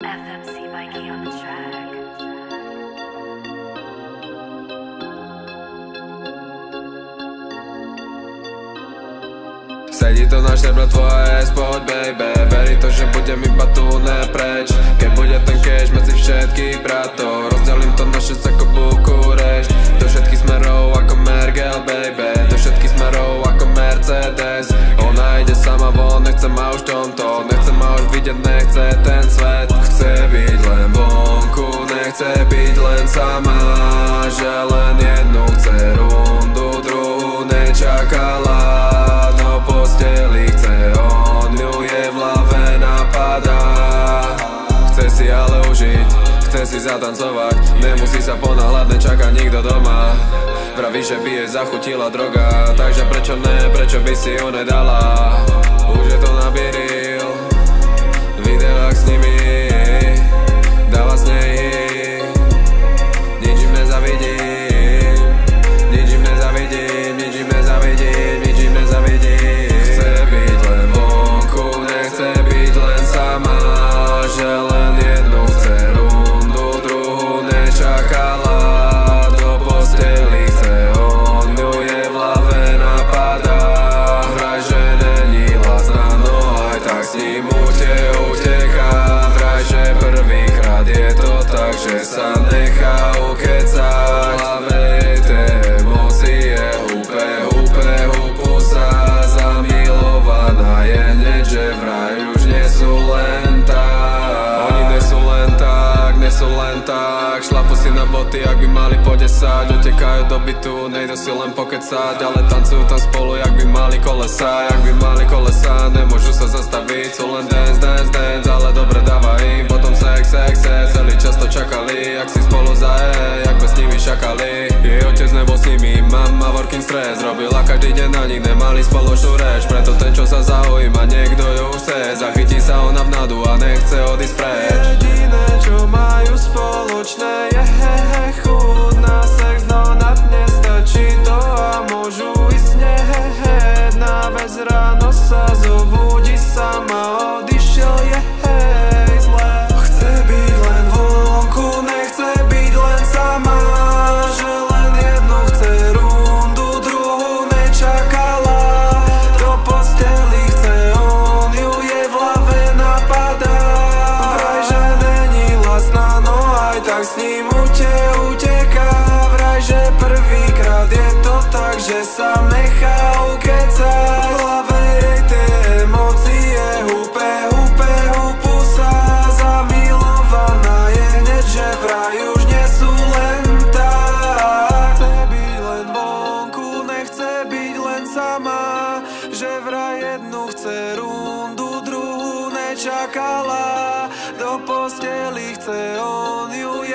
FMC Mikey on the track. Sedí to na štebro tvoje, spoď baby. Verí to, že budem iba tu nepreč. Keď bude ten cash medzi všetkých bratov, rozdelím to na 6 ako Bukurešť. Do všetkých smerov ako Mergel baby, do všetkých smerov ako Mercedes. Ona ide sama von, nechce ma už tomto, nechce ma už vidieť, nechce ten svet. Chce byť len vonku, nechce byť len sama, že len jednu chce rundu, druhú nečakala. Do posteli chce, on ju je v hlave napadá. Chce si ale užiť, chce si zatancovať, nemusí sa ponáhľať, nečaká nikto doma. Vraví, že by jej zachutila droga, takže prečo ne, prečo by si ju nedala? Už je to na biril, videách s nimi, dáva snehy, nič im nezavidím, nič im nezavidím, nič im nezavidím, nič im nezavidím. Chce byť len vonku, nechce byť len sama, že len jednu chce rundu, druhú nečakala. Do posteli chce, on ju je v hlave napadá. Vraj, že není lacná, no aj tak s ním uteká. Vraj, že prvýkrát je to tak, že sa nechá ukecať. V hlave jej tie emócie húpu sa. Zamilovaná je hneď, že vraj už nie sú len tak. Oni nesú len tak, šlapu si na boty, ak by mali po 10. Utekajú do bytu, nejdu si len pokecať, ale tancujú tam spolu, jak by mali kolesa. Jak by mali kolesa, nemôžu sa zastaviť, sú len dance, ale dobre dáva im. Potom sex, celý čas to čakali, jak si spolu jak by s nimi šakali. Jej otec nebol s nimi, mama working stress, robila každý deň na nich, nemali spoločnú reč. Preto ten, čo sa zaujíma, niekto ju chce, zachytí sa ona v nadu a nechce odísť preč. Jediné, čo majú spoločné, je chuť na sex, no na dne stačí to a môžu ísť hneď na vec. Ráno sa zobudí sama, odišiel je zle. Chce byť len vonku, nechce byť len sama, že len jednu chce rundu, druhú nečakala. Do posteli chce, on ju je v hlave napadá. Vraj, že není lacná, no aj tak s ním uteká. Vraj, že prvýkrát je to tak, že sa nechá ukecať. V hlave jej tie emócie húpu sa. Zamilovaná je hneď, že vraj už nie sú len tak. Chce byť len vonku, nechce byť len sama, že vraj jednu chce rundu, druhú nečakala. Do posteli chce, on ju